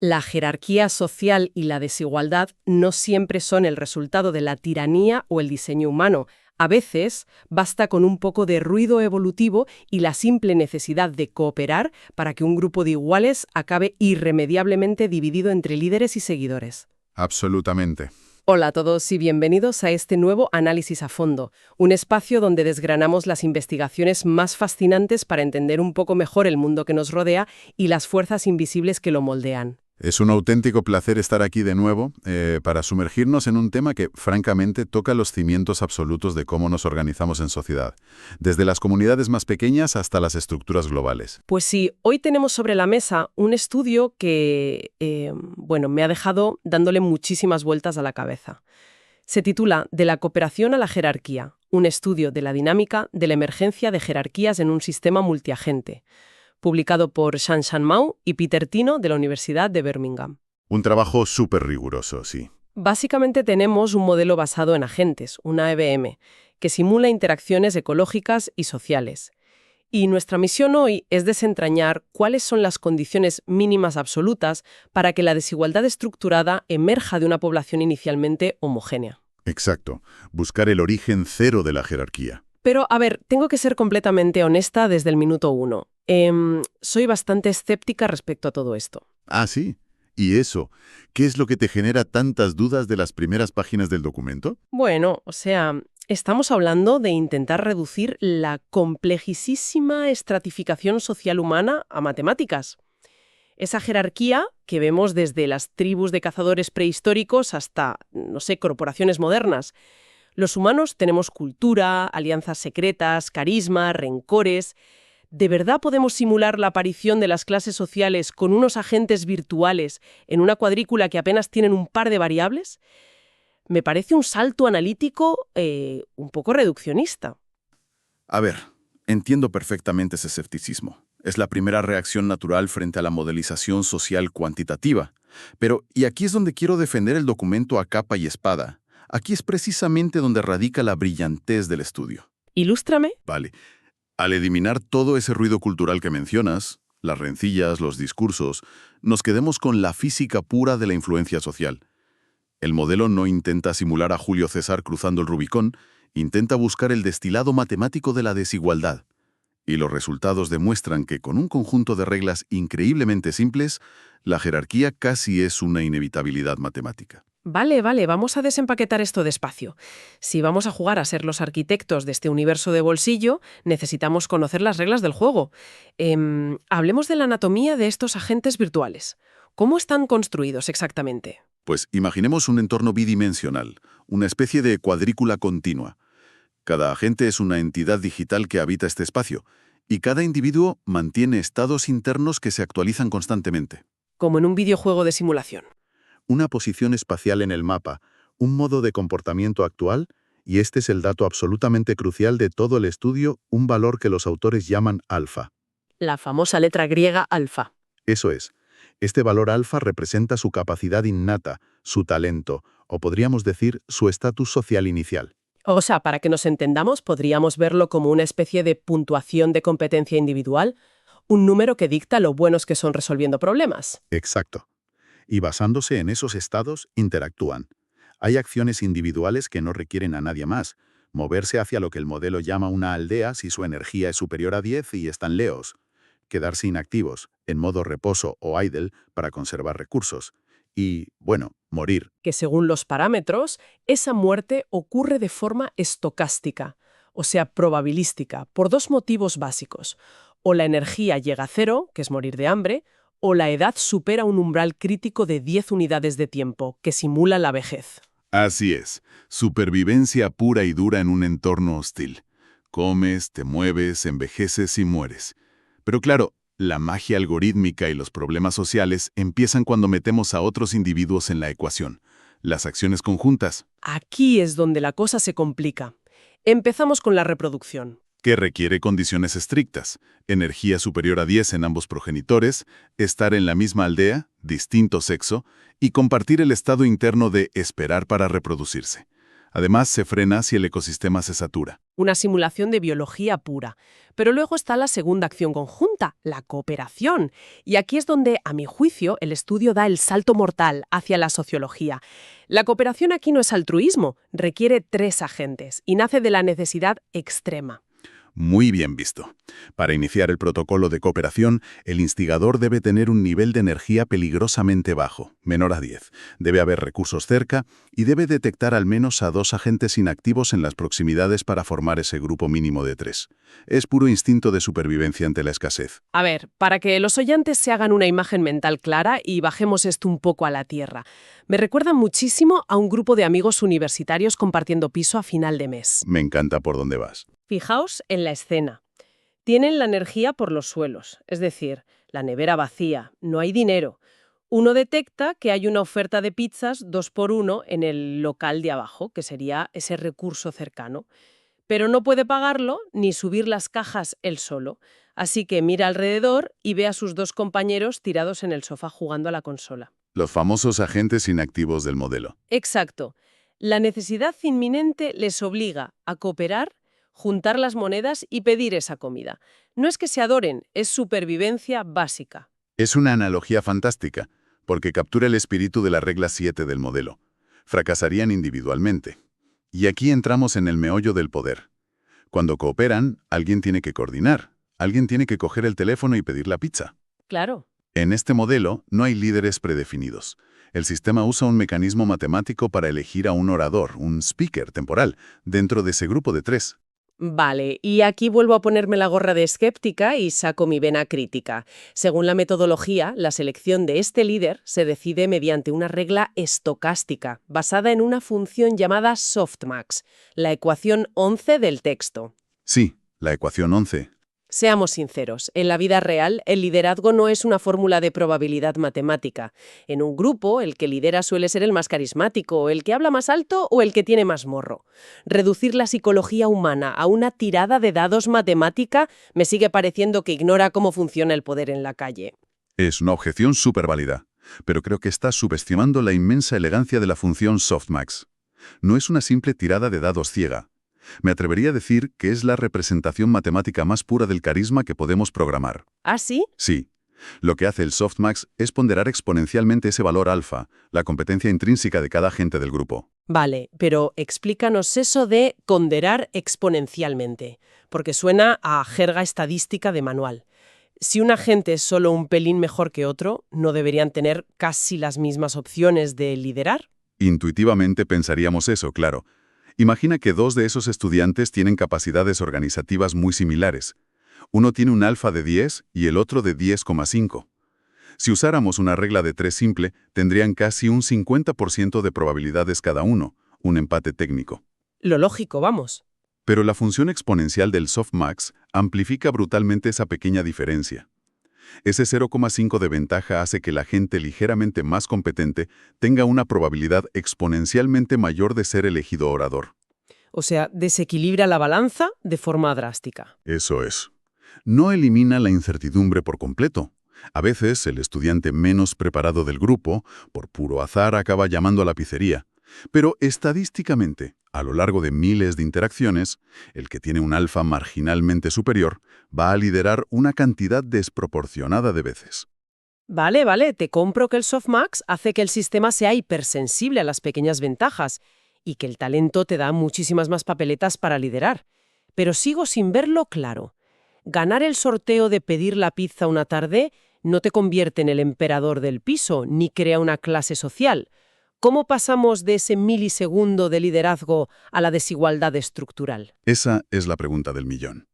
La jerarquía social y la desigualdad no siempre son el resultado de la tiranía o el diseño humano. A veces basta con un poco de ruido evolutivo y la simple necesidad de cooperar para que un grupo de iguales acabe irremediablemente dividido entre líderes y seguidores. Absolutamente. Hola a todos y bienvenidos a este nuevo Análisis a Fondo, un espacio donde desgranamos las investigaciones más fascinantes para entender un poco mejor el mundo que nos rodea y las fuerzas invisibles que lo moldean. Es un auténtico placer estar aquí de nuevo para sumergirnos en un tema que, francamente, toca los cimientos absolutos de cómo nos organizamos en sociedad, desde las comunidades más pequeñas hasta las estructuras globales. Pues sí, hoy tenemos sobre la mesa un estudio que, me ha dejado dándole muchísimas vueltas a la cabeza. Se titula De la cooperación a la jerarquía, un estudio de la dinámica de la emergencia de jerarquías en un sistema multiagente, publicado por Shanshan Mao y Peter Tino de la Universidad de Birmingham. Un trabajo súper riguroso, sí. Básicamente tenemos un modelo basado en agentes, una EBM, que simula interacciones ecológicas y sociales. Y nuestra misión hoy es desentrañar cuáles son las condiciones mínimas absolutas para que la desigualdad estructurada emerja de una población inicialmente homogénea. Exacto. Buscar el origen cero de la jerarquía. Pero, a ver, tengo que ser completamente honesta desde el minuto uno. Soy bastante escéptica respecto a todo esto. Ah, sí. ¿Y eso? ¿Qué es lo que te genera tantas dudas de las primeras páginas del documento? Bueno, estamos hablando de intentar reducir la complejísima estratificación social humana a matemáticas. Esa jerarquía que vemos desde las tribus de cazadores prehistóricos hasta, corporaciones modernas. Los humanos tenemos cultura, alianzas secretas, carisma, rencores. ¿De verdad podemos simular la aparición de las clases sociales con unos agentes virtuales en una cuadrícula que apenas tienen un par de variables? Me parece un salto analítico un poco reduccionista. A ver, entiendo perfectamente ese escepticismo. Es la primera reacción natural frente a la modelización social cuantitativa. Pero, y aquí es donde quiero defender el documento a capa y espada. Aquí es precisamente donde radica la brillantez del estudio. ¿Ilústrame? Vale. Al eliminar todo ese ruido cultural que mencionas, las rencillas, los discursos, nos quedemos con la física pura de la influencia social. El modelo no intenta simular a Julio César cruzando el Rubicón, intenta buscar el destilado matemático de la desigualdad. Y los resultados demuestran que con un conjunto de reglas increíblemente simples, la jerarquía casi es una inevitabilidad matemática. Vale, vamos a desempaquetar esto despacio. Si vamos a jugar a ser los arquitectos de este universo de bolsillo, necesitamos conocer las reglas del juego. Hablemos de la anatomía de estos agentes virtuales. ¿Cómo están construidos exactamente? Pues imaginemos un entorno bidimensional, una especie de cuadrícula continua. Cada agente es una entidad digital que habita este espacio, y cada individuo mantiene estados internos que se actualizan constantemente. Como en un videojuego de simulación. Una posición espacial en el mapa, un modo de comportamiento actual, y este es el dato absolutamente crucial de todo el estudio, un valor que los autores llaman alfa. La famosa letra griega alfa. Eso es. Este valor alfa representa su capacidad innata, su talento, o podríamos decir, su estatus social inicial. O sea, para que nos entendamos, podríamos verlo como una especie de puntuación de competencia individual, un número que dicta lo buenos que son resolviendo problemas. Exacto. Y basándose en esos estados, interactúan. Hay acciones individuales que no requieren a nadie más. Moverse hacia lo que el modelo llama una aldea si su energía es superior a 10 y están leos. Quedarse inactivos, en modo reposo o idle, para conservar recursos. Y, morir. Que según los parámetros, esa muerte ocurre de forma estocástica, o sea, probabilística, por dos motivos básicos. O la energía llega a cero, que es morir de hambre, o la edad supera un umbral crítico de 10 unidades de tiempo, que simula la vejez. Así es. Supervivencia pura y dura en un entorno hostil. Comes, te mueves, envejeces y mueres. Pero claro, la magia algorítmica y los problemas sociales empiezan cuando metemos a otros individuos en la ecuación. Las acciones conjuntas. Aquí es donde la cosa se complica. Empezamos con la reproducción. Que requiere condiciones estrictas, energía superior a 10 en ambos progenitores, estar en la misma aldea, distinto sexo, y compartir el estado interno de esperar para reproducirse. Además, se frena si el ecosistema se satura. Una simulación de biología pura. Pero luego está la segunda acción conjunta, la cooperación. Y aquí es donde, a mi juicio, el estudio da el salto mortal hacia la sociología. La cooperación aquí no es altruismo, requiere 3 agentes y nace de la necesidad extrema. Muy bien visto. Para iniciar el protocolo de cooperación, el instigador debe tener un nivel de energía peligrosamente bajo, menor a 10. Debe haber recursos cerca y debe detectar al menos a 2 agentes inactivos en las proximidades para formar ese grupo mínimo de 3. Es puro instinto de supervivencia ante la escasez. A ver, para que los oyentes se hagan una imagen mental clara y bajemos esto un poco a la tierra. Me recuerda muchísimo a un grupo de amigos universitarios compartiendo piso a final de mes. Me encanta por dónde vas. Fijaos en la escena. Tienen la energía por los suelos, es decir, la nevera vacía, no hay dinero. Uno detecta que hay una oferta de pizzas 2x1 en el local de abajo, que sería ese recurso cercano. Pero no puede pagarlo ni subir las cajas él solo. Así que mira alrededor y ve a sus 2 compañeros tirados en el sofá jugando a la consola. Los famosos agentes inactivos del modelo. Exacto. La necesidad inminente les obliga a cooperar, juntar las monedas y pedir esa comida. No es que se adoren, es supervivencia básica. Es una analogía fantástica, porque captura el espíritu de la regla 7 del modelo. Fracasarían individualmente. Y aquí entramos en el meollo del poder. Cuando cooperan, alguien tiene que coordinar, alguien tiene que coger el teléfono y pedir la pizza. Claro. En este modelo no hay líderes predefinidos. El sistema usa un mecanismo matemático para elegir a un orador, un speaker temporal, dentro de ese grupo de 3. Vale, y aquí vuelvo a ponerme la gorra de escéptica y saco mi vena crítica. Según la metodología, la selección de este líder se decide mediante una regla estocástica, basada en una función llamada softmax, la ecuación 11 del texto. Sí, la ecuación 11. Seamos sinceros, en la vida real el liderazgo no es una fórmula de probabilidad matemática. En un grupo, el que lidera suele ser el más carismático, el que habla más alto o el que tiene más morro. Reducir la psicología humana a una tirada de dados matemática me sigue pareciendo que ignora cómo funciona el poder en la calle. Es una objeción súper válida, pero creo que estás subestimando la inmensa elegancia de la función softmax. No es una simple tirada de dados ciega. Me atrevería a decir que es la representación matemática más pura del carisma que podemos programar. ¿Ah, sí? Sí. Lo que hace el softmax es ponderar exponencialmente ese valor alfa, la competencia intrínseca de cada agente del grupo. Vale, pero explícanos eso de ponderar exponencialmente, porque suena a jerga estadística de manual. Si un agente es solo un pelín mejor que otro, ¿no deberían tener casi las mismas opciones de liderar? Intuitivamente pensaríamos eso, claro. Imagina que 2 de esos estudiantes tienen capacidades organizativas muy similares. Uno tiene un alfa de 10 y el otro de 10,5. Si usáramos una regla de 3 simple, tendrían casi un 50% de probabilidades cada uno, un empate técnico. Lo lógico, vamos. Pero la función exponencial del softmax amplifica brutalmente esa pequeña diferencia. Ese 0,5 de ventaja hace que la gente ligeramente más competente tenga una probabilidad exponencialmente mayor de ser elegido orador. O sea, desequilibra la balanza de forma drástica. Eso es. No elimina la incertidumbre por completo. A veces, el estudiante menos preparado del grupo, por puro azar, acaba llamando a la pizzería. Pero estadísticamente, a lo largo de miles de interacciones, el que tiene un alfa marginalmente superior va a liderar una cantidad desproporcionada de veces. Vale, te compro que el softmax hace que el sistema sea hipersensible a las pequeñas ventajas y que el talento te da muchísimas más papeletas para liderar. Pero sigo sin verlo claro. Ganar el sorteo de pedir la pizza una tarde no te convierte en el emperador del piso ni crea una clase social. ¿Cómo pasamos de ese milisegundo de liderazgo a la desigualdad estructural? Esa es la pregunta del millón.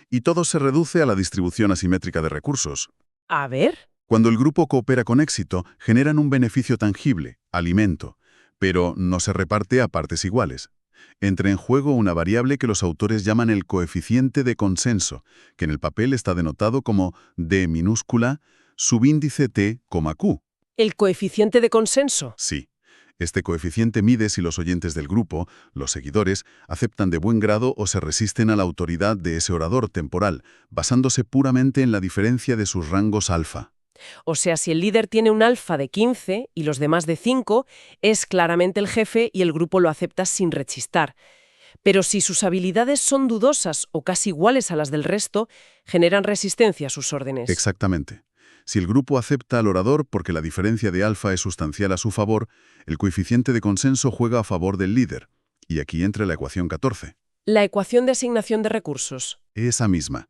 Y todo se reduce a la distribución asimétrica de recursos. A ver. Cuando el grupo coopera con éxito, generan un beneficio tangible, alimento, pero no se reparte a partes iguales. Entra en juego una variable que los autores llaman el coeficiente de consenso, que en el papel está denotado como D minúscula, subíndice T, Q. ¿El coeficiente de consenso? Sí. Este coeficiente mide si los oyentes del grupo, los seguidores, aceptan de buen grado o se resisten a la autoridad de ese orador temporal, basándose puramente en la diferencia de sus rangos alfa. O sea, si el líder tiene un alfa de 15 y los demás de 5, es claramente el jefe y el grupo lo acepta sin rechistar. Pero si sus habilidades son dudosas o casi iguales a las del resto, generan resistencia a sus órdenes. Exactamente. Si el grupo acepta al orador porque la diferencia de alfa es sustancial a su favor, el coeficiente de consenso juega a favor del líder. Y aquí entra la ecuación 14. La ecuación de asignación de recursos. Esa misma.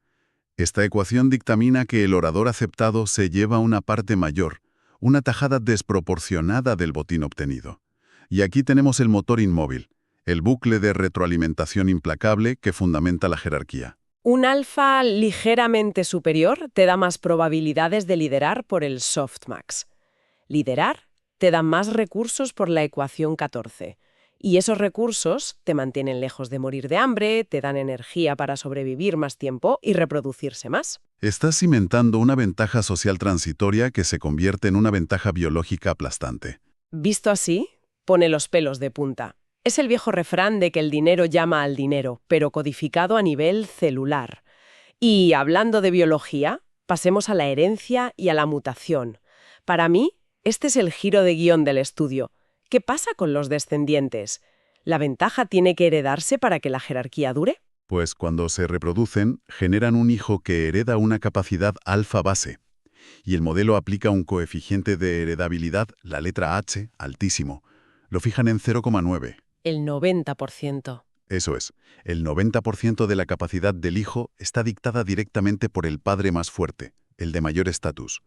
Esta ecuación dictamina que el orador aceptado se lleva una parte mayor, una tajada desproporcionada del botín obtenido. Y aquí tenemos el motor inmóvil, el bucle de retroalimentación implacable que fundamenta la jerarquía. Un alfa ligeramente superior te da más probabilidades de liderar por el softmax. Liderar te da más recursos por la ecuación 14. Y esos recursos te mantienen lejos de morir de hambre, te dan energía para sobrevivir más tiempo y reproducirse más. Estás cimentando una ventaja social transitoria que se convierte en una ventaja biológica aplastante. Visto así, pone los pelos de punta. Es el viejo refrán de que el dinero llama al dinero, pero codificado a nivel celular. Y hablando de biología, pasemos a la herencia y a la mutación. Para mí, este es el giro de guión del estudio. ¿Qué pasa con los descendientes? ¿La ventaja tiene que heredarse para que la jerarquía dure? Pues cuando se reproducen, generan un hijo que hereda una capacidad alfa base. Y el modelo aplica un coeficiente de heredabilidad, la letra H, altísimo. Lo fijan en 0,9. El 90%. Eso es. El 90% de la capacidad del hijo está dictada directamente por el padre más fuerte, el de mayor estatus.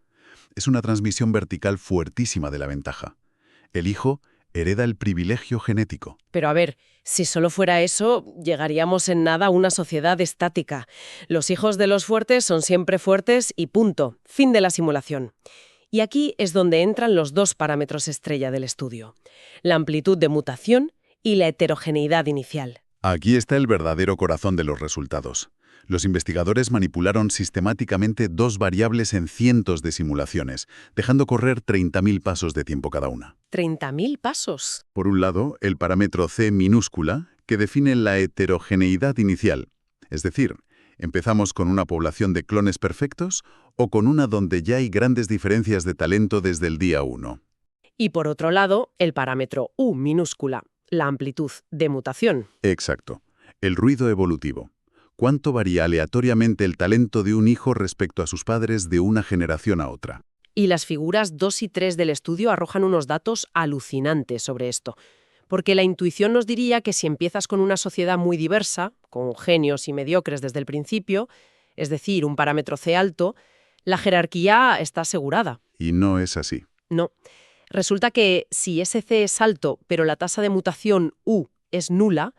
Es una transmisión vertical fuertísima de la ventaja. El hijo hereda el privilegio genético. Pero a ver, si solo fuera eso, llegaríamos en nada a una sociedad estática. Los hijos de los fuertes son siempre fuertes y punto. Fin de la simulación. Y aquí es donde entran los dos parámetros estrella del estudio: la amplitud de mutación y la heterogeneidad inicial. Aquí está el verdadero corazón de los resultados. Los investigadores manipularon sistemáticamente dos variables en cientos de simulaciones, dejando correr 30.000 pasos de tiempo cada una. ¿30.000 pasos? Por un lado, el parámetro C minúscula, que define la heterogeneidad inicial. Es decir, ¿empezamos con una población de clones perfectos o con una donde ya hay grandes diferencias de talento desde el día 1? Y por otro lado, el parámetro U minúscula, la amplitud de mutación. Exacto. El ruido evolutivo. ¿Cuánto varía aleatoriamente el talento de un hijo respecto a sus padres de una generación a otra? Y las figuras 2 y 3 del estudio arrojan unos datos alucinantes sobre esto. Porque la intuición nos diría que si empiezas con una sociedad muy diversa, con genios y mediocres desde el principio, es decir, un parámetro C alto, la jerarquía está asegurada. Y no es así. No. Resulta que si ese C es alto, pero la tasa de mutación U es nula,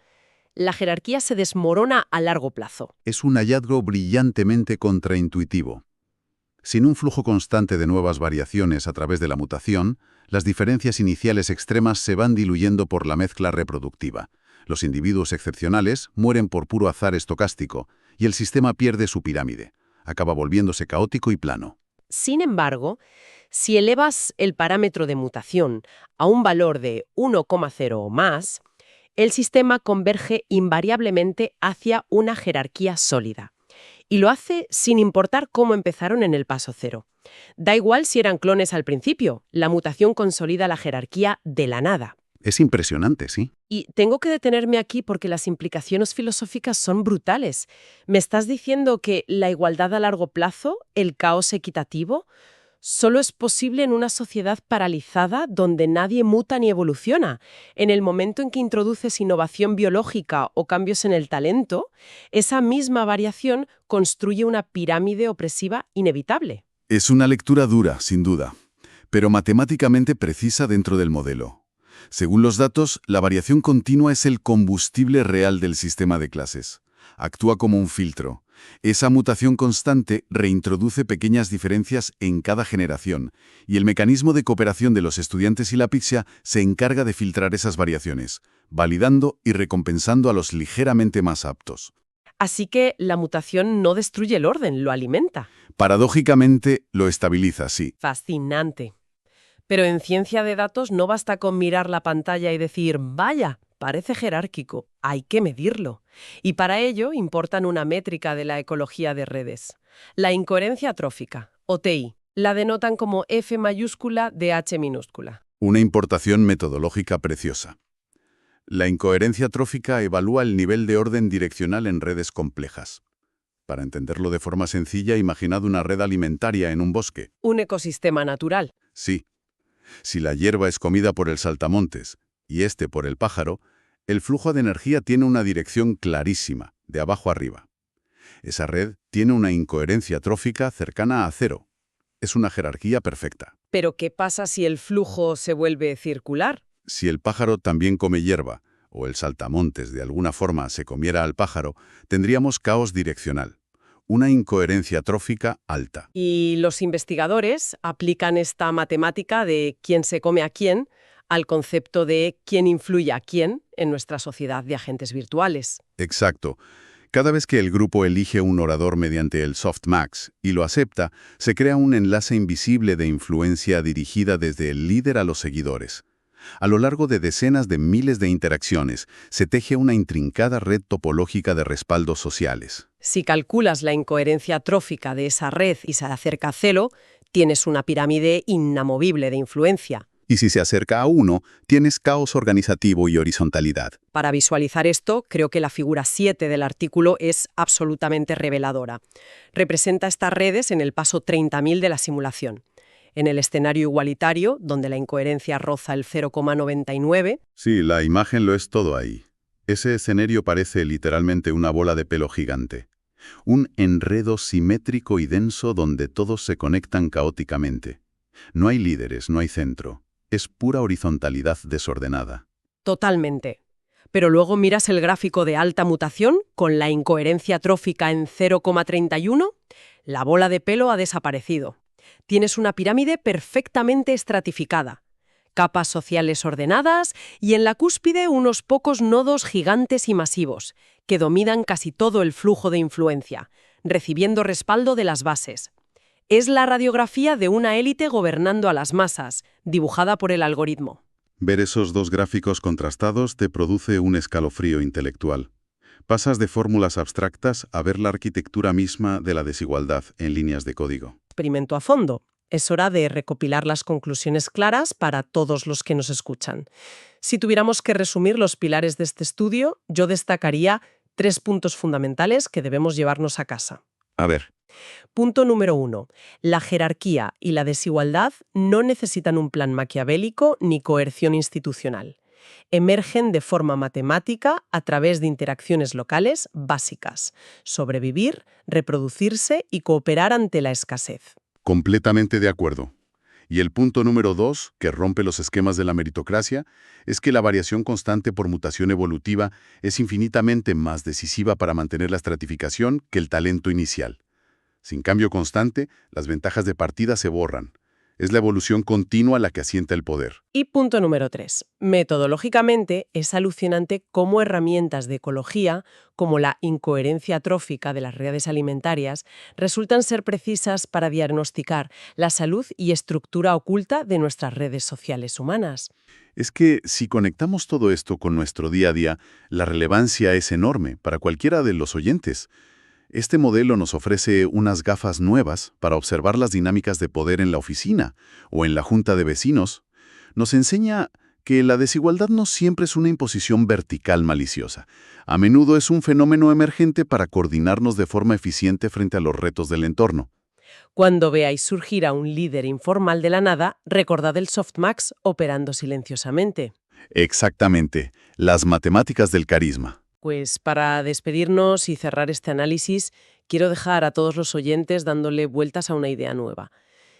la jerarquía se desmorona a largo plazo. Es un hallazgo brillantemente contraintuitivo. Sin un flujo constante de nuevas variaciones a través de la mutación, las diferencias iniciales extremas se van diluyendo por la mezcla reproductiva. Los individuos excepcionales mueren por puro azar estocástico y el sistema pierde su pirámide. Acaba volviéndose caótico y plano. Sin embargo, si elevas el parámetro de mutación a un valor de 1,0 o más, el sistema converge invariablemente hacia una jerarquía sólida. Y lo hace sin importar cómo empezaron en el paso cero. Da igual si eran clones al principio, la mutación consolida la jerarquía de la nada. Es impresionante, ¿sí? Y tengo que detenerme aquí porque las implicaciones filosóficas son brutales. ¿Me estás diciendo que la igualdad a largo plazo, el caos equitativo, solo es posible en una sociedad paralizada donde nadie muta ni evoluciona? En el momento en que introduces innovación biológica o cambios en el talento, esa misma variación construye una pirámide opresiva inevitable. Es una lectura dura, sin duda, pero matemáticamente precisa dentro del modelo. Según los datos, la variación continua es el combustible real del sistema de clases. Actúa como un filtro. Esa mutación constante reintroduce pequeñas diferencias en cada generación, y el mecanismo de cooperación de los estudiantes y la pixia se encarga de filtrar esas variaciones, validando y recompensando a los ligeramente más aptos. Así que la mutación no destruye el orden, lo alimenta. Paradójicamente, lo estabiliza, sí. Fascinante. Pero en ciencia de datos no basta con mirar la pantalla y decir, vaya, parece jerárquico, hay que medirlo. Y para ello importan una métrica de la ecología de redes, la incoherencia trófica, o TI. La denotan como F mayúscula de H minúscula. Una importación metodológica preciosa. La incoherencia trófica evalúa el nivel de orden direccional en redes complejas. Para entenderlo de forma sencilla, imaginad una red alimentaria en un bosque. Un ecosistema natural. Sí. Si la hierba es comida por el saltamontes y este por el pájaro, el flujo de energía tiene una dirección clarísima, de abajo arriba. Esa red tiene una incoherencia trófica cercana a cero. Es una jerarquía perfecta. Pero ¿qué pasa si el flujo se vuelve circular? Si el pájaro también come hierba, o el saltamontes de alguna forma se comiera al pájaro, tendríamos caos direccional. Una incoherencia trófica alta. Y los investigadores aplican esta matemática de quién se come a quién al concepto de quién influye a quién en nuestra sociedad de agentes virtuales. Exacto. Cada vez que el grupo elige un orador mediante el softmax y lo acepta, se crea un enlace invisible de influencia dirigida desde el líder a los seguidores. A lo largo de decenas de miles de interacciones, se teje una intrincada red topológica de respaldos sociales. Si calculas la incoherencia trófica de esa red y se acerca a cero, tienes una pirámide inamovible de influencia. Y si se acerca a uno, tienes caos organizativo y horizontalidad. Para visualizar esto, creo que la figura 7 del artículo es absolutamente reveladora. Representa estas redes en el paso 30.000 de la simulación. En el escenario igualitario, donde la incoherencia roza el 0,99. Sí, la imagen lo es todo ahí. Ese escenario parece literalmente una bola de pelo gigante. Un enredo simétrico y denso donde todos se conectan caóticamente. No hay líderes, no hay centro. Es pura horizontalidad desordenada. Totalmente. Pero luego miras el gráfico de alta mutación, con la incoherencia trófica en 0,31, la bola de pelo ha desaparecido. Tienes una pirámide perfectamente estratificada, capas sociales ordenadas y en la cúspide unos pocos nodos gigantes y masivos, que dominan casi todo el flujo de influencia, recibiendo respaldo de las bases. Es la radiografía de una élite gobernando a las masas, dibujada por el algoritmo. Ver esos dos gráficos contrastados te produce un escalofrío intelectual. Pasas de fórmulas abstractas a ver la arquitectura misma de la desigualdad en líneas de código. Experimento a fondo. Es hora de recopilar las conclusiones claras para todos los que nos escuchan. Si tuviéramos que resumir los pilares de este estudio, yo destacaría 3 puntos fundamentales que debemos llevarnos a casa. A ver. Punto número 1. La jerarquía y la desigualdad no necesitan un plan maquiavélico ni coerción institucional. Emergen de forma matemática a través de interacciones locales básicas: sobrevivir, reproducirse y cooperar ante la escasez. Completamente de acuerdo. Y el punto número 2, que rompe los esquemas de la meritocracia, es que la variación constante por mutación evolutiva es infinitamente más decisiva para mantener la estratificación que el talento inicial. Sin cambio constante, las ventajas de partida se borran. Es la evolución continua la que asienta el poder. Y punto número 3. Metodológicamente, es alucinante cómo herramientas de ecología, como la incoherencia trófica de las redes alimentarias, resultan ser precisas para diagnosticar la salud y estructura oculta de nuestras redes sociales humanas. Es que si conectamos todo esto con nuestro día a día, la relevancia es enorme para cualquiera de los oyentes. Este modelo nos ofrece unas gafas nuevas para observar las dinámicas de poder en la oficina o en la junta de vecinos. Nos enseña que la desigualdad no siempre es una imposición vertical maliciosa. A menudo es un fenómeno emergente para coordinarnos de forma eficiente frente a los retos del entorno. Cuando veáis surgir a un líder informal de la nada, recordad el softmax operando silenciosamente. Exactamente, las matemáticas del carisma. Pues para despedirnos y cerrar este análisis, quiero dejar a todos los oyentes dándole vueltas a una idea nueva.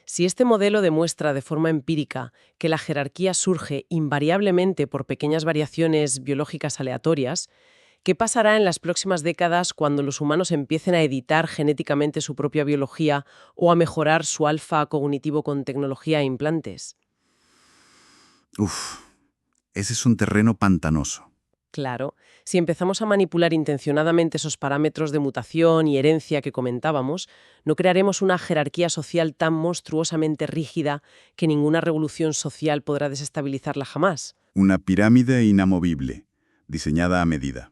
Si este modelo demuestra de forma empírica que la jerarquía surge invariablemente por pequeñas variaciones biológicas aleatorias, ¿qué pasará en las próximas décadas cuando los humanos empiecen a editar genéticamente su propia biología o a mejorar su alfa cognitivo con tecnología e implantes? Ese es un terreno pantanoso. Claro, si empezamos a manipular intencionadamente esos parámetros de mutación y herencia que comentábamos, no crearemos una jerarquía social tan monstruosamente rígida que ninguna revolución social podrá desestabilizarla jamás. Una pirámide inamovible, diseñada a medida.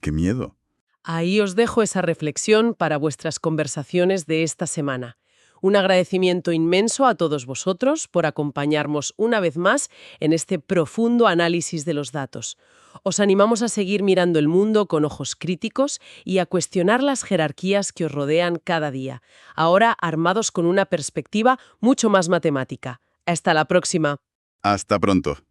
¡Qué miedo! Ahí os dejo esa reflexión para vuestras conversaciones de esta semana. Un agradecimiento inmenso a todos vosotros por acompañarnos una vez más en este profundo análisis de los datos. Os animamos a seguir mirando el mundo con ojos críticos y a cuestionar las jerarquías que os rodean cada día, ahora armados con una perspectiva mucho más matemática. Hasta la próxima. Hasta pronto.